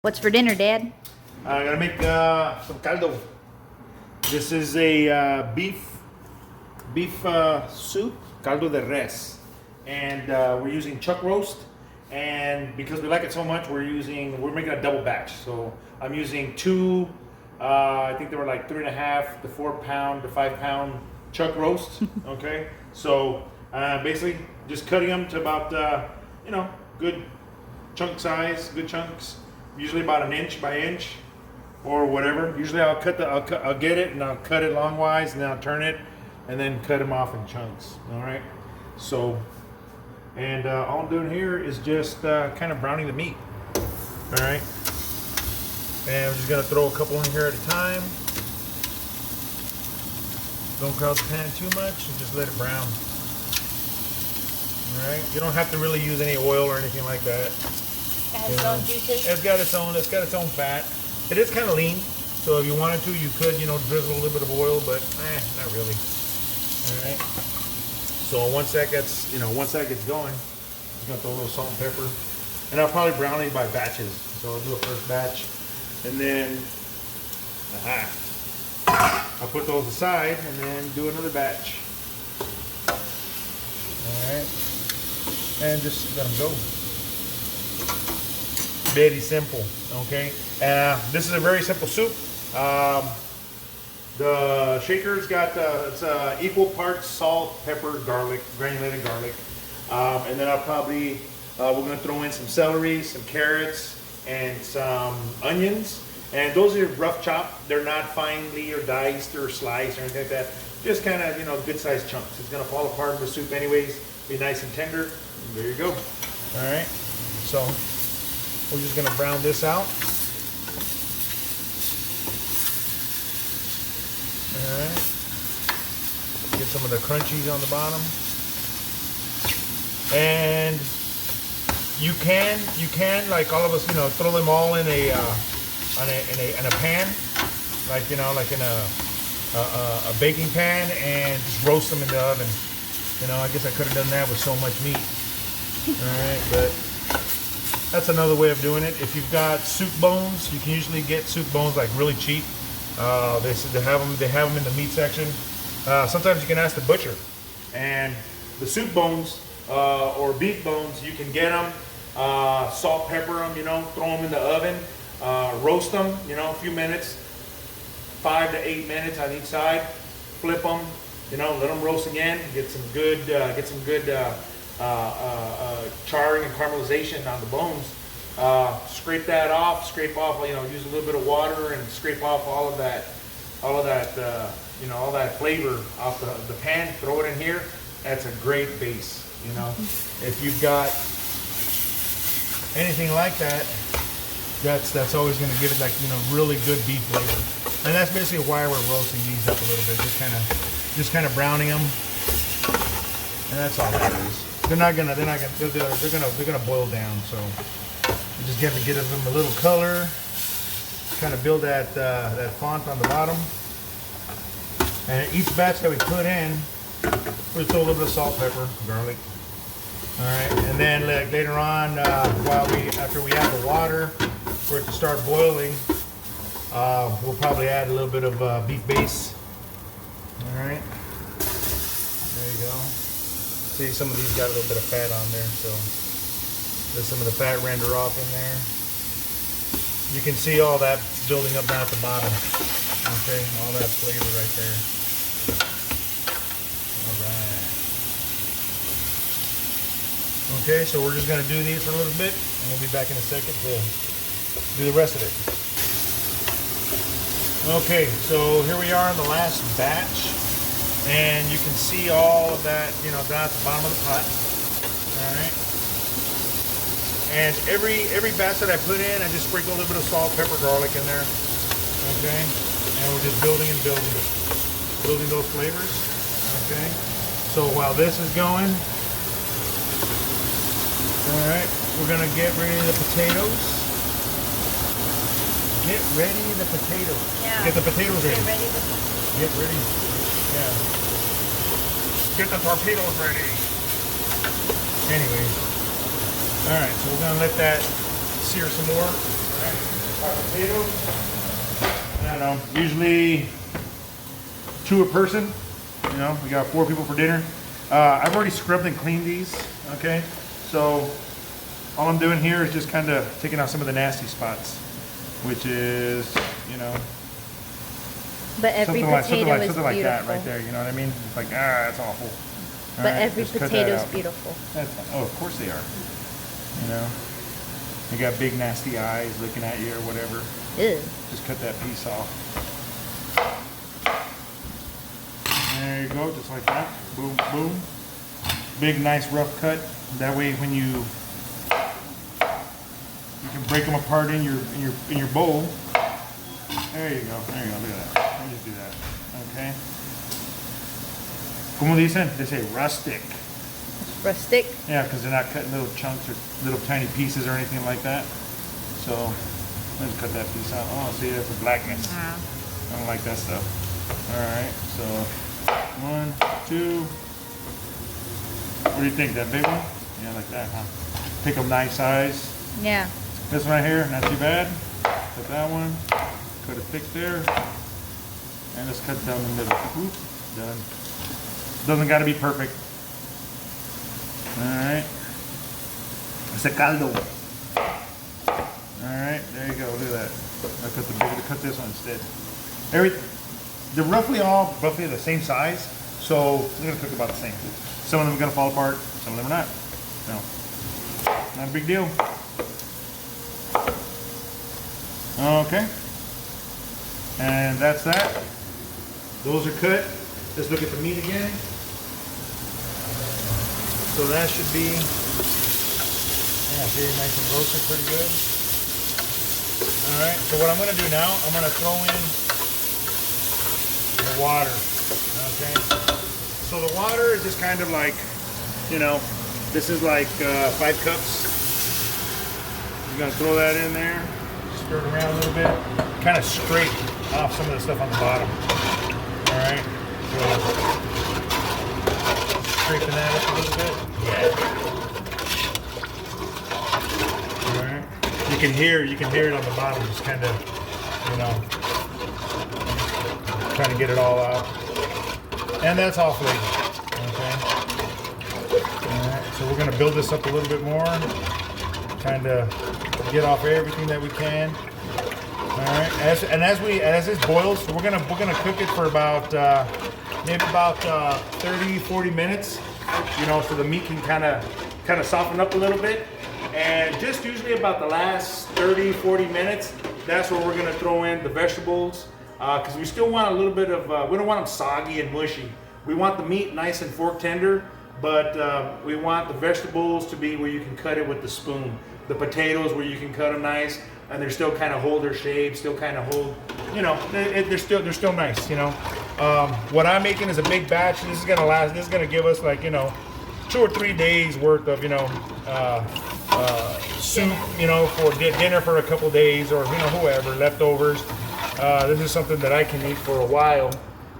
What's for dinner, Dad? I'm gonna make some caldo. This is a beef soup, caldo de res, and we're using chuck roast. And because we like it so much, we're making a double batch. So I'm using two. I think they were like 3.5 to 4 pound to 5 pound chuck roast. Okay, so basically just cutting them to about good chunk size, good chunks. Usually about an inch by inch or whatever. Usually I'll get it and I'll cut it longwise and then I'll turn it and then cut them off in chunks. All right. So, and all I'm doing here is just kind of browning the meat. All right. And I'm just gonna throw a couple in here at a time. Don't crowd the pan too much and just let it brown. All right. You don't have to really use any oil or anything like that. Its own juices. It's got its own fat. It is kind of lean, so if you wanted to, you could, drizzle a little bit of oil, but not really. All right. So once that gets going, I'm gonna throw a little salt and pepper, and I'll probably brown it by batches. So I'll do a first batch, and then I'll put those aside, and then do another batch. All right, and just let them go. Very simple. Okay, this is a very simple soup. The shaker's got it's equal parts salt, pepper, garlic, granulated garlic, and then I'll probably we're gonna throw in some celery, some carrots, and some onions. And those are rough chopped. They're not finely or diced or sliced or anything like that. Just kind of good sized chunks. It's gonna fall apart in the soup anyways. Be nice and tender. And there you go. All right. So we're just gonna brown this out. All right. Get some of the crunchies on the bottom. And you can like all of us, throw them all in a pan, like in a baking pan, and just roast them in the oven. I guess I could have done that with so much meat. All right, but that's another way of doing it. If you've got soup bones, you can usually get soup bones like really cheap. They have them in the meat section. Sometimes you can ask the butcher. And the soup bones or beef bones, you can get them, salt, pepper them, throw them in the oven, roast them, a few minutes, 5 to 8 minutes on each side. Flip them, let them roast again. Get some good charring and caramelization on the bones. Scrape that off. Use a little bit of water and scrape off all of that flavor off the pan. Throw it in here. That's a great base. If you've got anything like that, that's always going to give it really good beef flavor. And that's basically why we're roasting these up a little bit. Just kind of browning them. And that's all that is. They're gonna boil down. So we're just gonna give them a little color, kind of build that font on the bottom. And each batch that we put in, we'll throw a little bit of salt, pepper, garlic. All right, and then later on, after we add the water for it to start boiling, we'll probably add a little bit of beef base. All right, there you go. See, some of these got a little bit of fat on there, so there's some of the fat render off in there. You can see all that building up down at the bottom. Okay, all that flavor right there. All right. Okay, so we're just gonna do these for a little bit, and we'll be back in a second to do the rest of it. Okay, so here we are in the last batch. And you can see all of that, down at the bottom of the pot. All right. And every batch that I put in, I just sprinkle a little bit of salt, pepper, garlic in there. Okay. And we're just building those flavors. Okay. So while this is going, all right, we're gonna get ready the potatoes. Get ready the potatoes. Yeah. Get the potatoes ready. Get ready. Yeah. Get the torpedoes ready. Anyway. Alright, so we're going to let that sear some more. Our potatoes. I don't know, usually 2 a person. You know, we got 4 people for dinner. I've already scrubbed and cleaned these. Okay, so all I'm doing here is just kind of taking out some of the nasty spots, which is, you know, But every something potato is like beautiful. that right there. You know what I mean? It's like, that's awful. But every potato is beautiful. That's, oh, of course they are. You know, they got big nasty eyes looking at you or whatever. Ew. Just cut that piece off. There you go, just like that. Boom, boom. Big, nice, rough cut. That way, when you can break them apart in your bowl. There you go. There you go. Look at that. Let me just do that. Okay. Como dicen? They say rustic. Rustic. Yeah, because they're not cutting little chunks or little tiny pieces or anything like that. So let's cut that piece out. Oh, see, that's the blackness. I don't like that stuff. All right, so 1, 2. What do you think? That big one? Yeah, like that, huh? Pick them nice size. Yeah. This one right here, not too bad. Cut that one. Cut it thick there. And let's cut down the middle. Oop, done. Doesn't got to be perfect. All right. It's a caldo. All right, there you go. Look at that. I cut the bigger. Cut this one instead. They're roughly the same size, so they're gonna cook about the same. Some of them are gonna fall apart. Some of them are not. No, not a big deal. Okay, and that's that. Those are cut. Let's look at the meat again. So that should be, very nice and roasted pretty good. All right, so what I'm gonna do now, I'm gonna throw in the water, okay? So the water is just kind of like, you know, this is like 5 cups. You're gonna throw that in there, stir it around a little bit, kind of scrape off some of the stuff on the bottom. All right, so scraping that up a little bit. Yeah. All right. You can hear it on the bottom, just kind of, you know, trying to get it all out. And that's all flavored. Okay. All right. So we're gonna build this up a little bit more, kind of get off everything that we can. All right. As this boils, we're gonna cook it for about maybe about 30-40 minutes. You know, so the meat can kind of soften up a little bit. And just usually about the last 30-40 minutes, that's where we're gonna throw in the vegetables, because we still want a little bit of, we don't want them soggy and mushy. We want the meat nice and fork tender, but we want the vegetables to be where you can cut it with the spoon. The potatoes where you can cut them nice, and they're still kind of hold their shape, still kind of hold, you know, they're still nice, you know. What I'm making is a big batch. This is gonna give us like, you know, 2 or 3 days worth of, you know, soup, you know, for dinner for a couple days, or, you know, whoever, leftovers. This is something that I can eat for a while,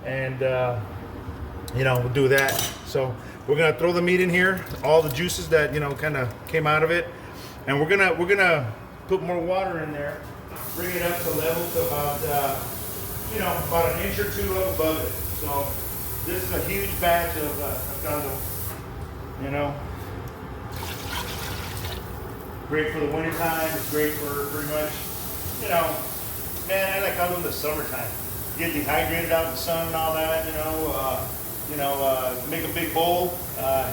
and you know, we'll do that. So we're gonna throw the meat in here, all the juices that, you know, kind of came out of it, and we're gonna put more water in there, bring it up to level to about you know, about an inch or 2 up above it. So this is a huge batch of caldo, you know. Great for the winter time. It's great for pretty much, you know, man, I like caldo in the summertime. Get dehydrated out in the sun and all that, you know, make a big bowl,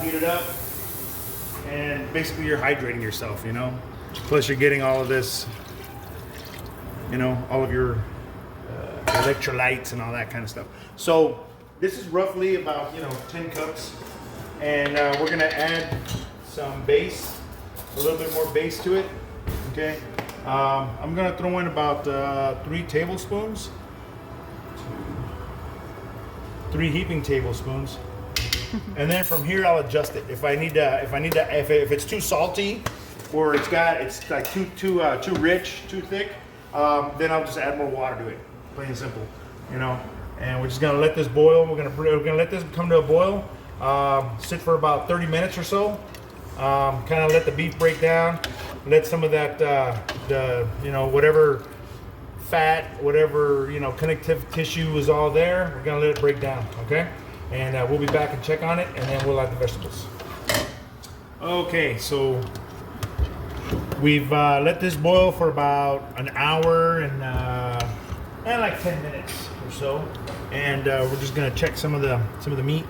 heat it up, and basically you're hydrating yourself, you know. Plus you're getting all of this, you know, all of your electrolytes and all that kind of stuff. So this is roughly about, you know, 10 cups, and we're gonna add some base, a little bit more base to it. Okay, I'm gonna throw in about 3 tablespoons, 3 heaping tablespoons, and then from here I'll adjust it. If it's too salty, or it's like too rich, too thick, then I'll just add more water to it. Plain and simple, you know. And we're just gonna let this boil. We're gonna let this come to a boil, sit for about 30 minutes or so, Kind of let the beef break down. Let some of that, whatever fat, whatever, connective tissue is all there. We're gonna let it break down, okay? And we'll be back and check on it, and then we'll add the vegetables. Okay, so we've let this boil for about an hour and like 10 minutes or so, and we're just gonna check some of the meat,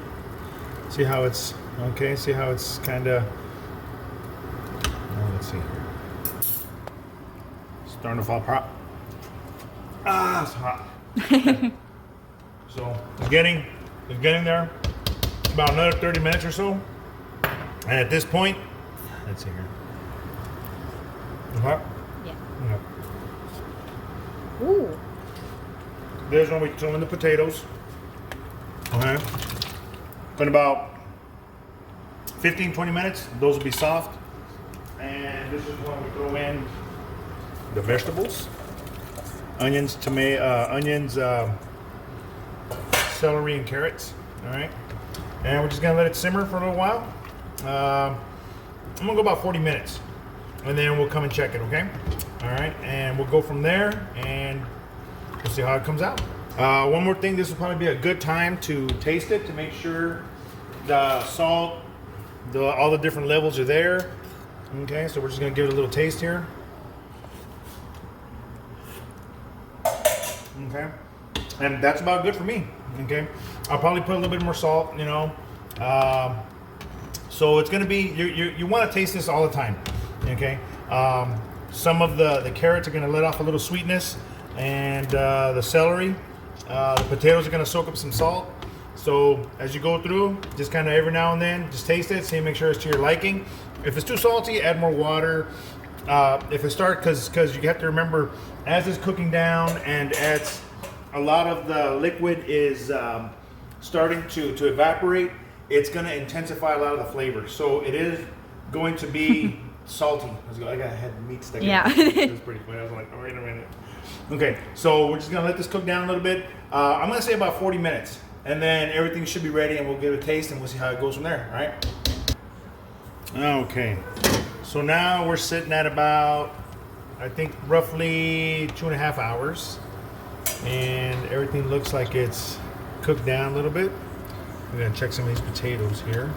see how it's okay, see how it's kind of. Let's see here. Starting to fall apart. Ah, it's hot. So it's getting there. About another 30 minutes or so. And at this point, let's see here. Hot? Yeah. Yeah. Ooh. There's when we throw in the potatoes. Okay. In about 15-20 minutes, those will be soft. And this is when we throw in the vegetables. Onions, celery, and carrots. All right. And we're just gonna let it simmer for a little while. I'm gonna go about 40 minutes, and then we'll come and check it. Okay. All right. And we'll go from there, and we'll see how it comes out. One more thing. This will probably be a good time to taste it to make sure the salt, all the different levels are there. Okay. So we're just gonna give it a little taste here. Okay, and that's about good for me. Okay, I'll probably put a little bit more salt, so it's gonna be you want to taste this all the time. Okay, some of the carrots are gonna let off a little sweetness, and the celery, the potatoes are gonna soak up some salt. So as you go through, just kind of every now and then, just taste it, see, make sure it's to your liking. If it's too salty, add more water. If it starts, because you have to remember, as it's cooking down and as a lot of the liquid is starting to evaporate, it's going to intensify a lot of the flavor. So it is going to be salty. I had meat sticking. Yeah. It was pretty funny. I was like, oh, wait a minute. Okay, so we're just going to let this cook down a little bit. I'm going to say about 40 minutes. And then everything should be ready, and we'll give it a taste, and we'll see how it goes from there, all right? Okay. So now we're sitting at about, I think, roughly 2.5 hours, and everything looks like it's cooked down a little bit. We're gonna check some of these potatoes here.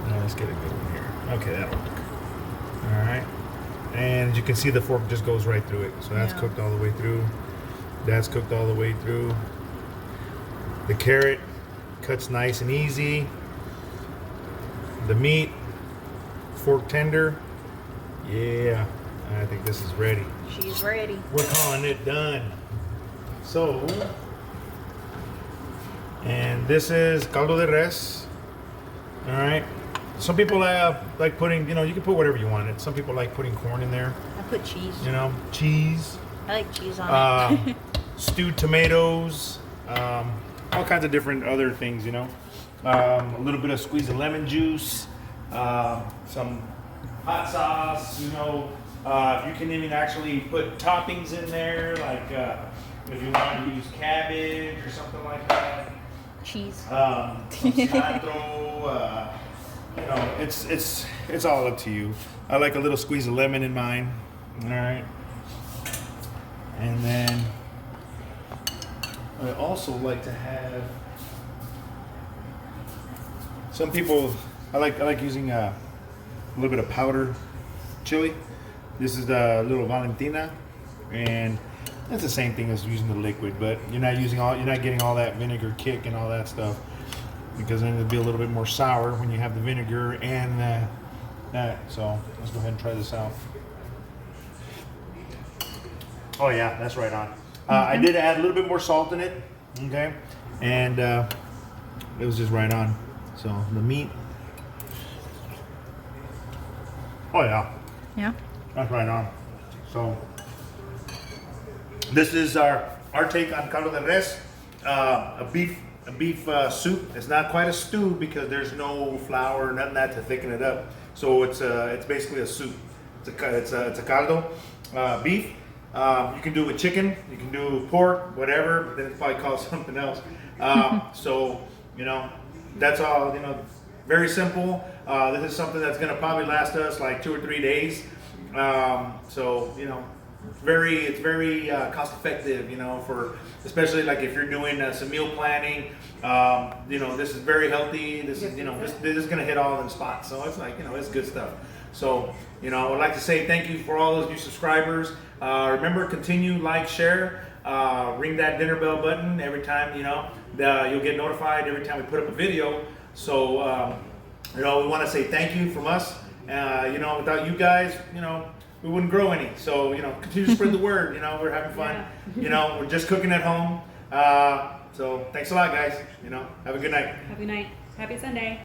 Now let's get a good one here. Okay, that'll work. All right, and as you can see, the fork just goes right through it. So that's cooked all the way through. That's cooked all the way through. The carrot cuts nice and easy. The meat, fork tender. Yeah, I think this is ready. She's ready. We're calling it done. So, and this is Caldo de Res. All right. Some people like putting, you can put whatever you want in it. Some people like putting corn in there. I put cheese. Cheese. I like cheese on it. Stewed tomatoes. All kinds of different other things, a little bit of squeeze of lemon juice, some hot sauce, you can even actually put toppings in there, like if you want to use cabbage or something like that. Cheese. Some cilantro, it's all up to you. I like a little squeeze of lemon in mine. All right. And then I also like to have some people. I like using a little bit of powdered chili. This is the little Valentina, and it's the same thing as using the liquid, but you're not getting all that vinegar kick and all that stuff, because then it'll be a little bit more sour when you have the vinegar and that. So let's go ahead and try this out. Oh yeah, that's right on. I did add a little bit more salt in it, okay, and it was just right on. So the meat, oh yeah, that's right on. So this is our take on Caldo de Res, a beef soup. It's not quite a stew because there's no flour, nothing that to thicken it up. So it's basically a soup. It's a caldo, beef. You can do it with chicken, you can do pork, whatever, but then it's probably called something else. So, that's all, very simple. This is something that's going to probably last us like 2 or 3 days. So you know, it's very cost effective. You know, for especially like if you're doing some meal planning. You know, this is very healthy. This is, you know, this is going to hit all the spots. So it's like, you know, it's good stuff. So, you know, I'd like to say thank you for all those new subscribers. Remember, continue, like, share, ring that dinner bell button every time, you know, you'll get notified every time we put up a video. So, you know, we want to say thank you from us. You know, without you guys, you know, we wouldn't grow any. So, you know, continue to spread the word. You know, we're having fun. Yeah. You know, we're just cooking at home. So thanks a lot, guys. You know, have a good night. Happy night. Happy Sunday.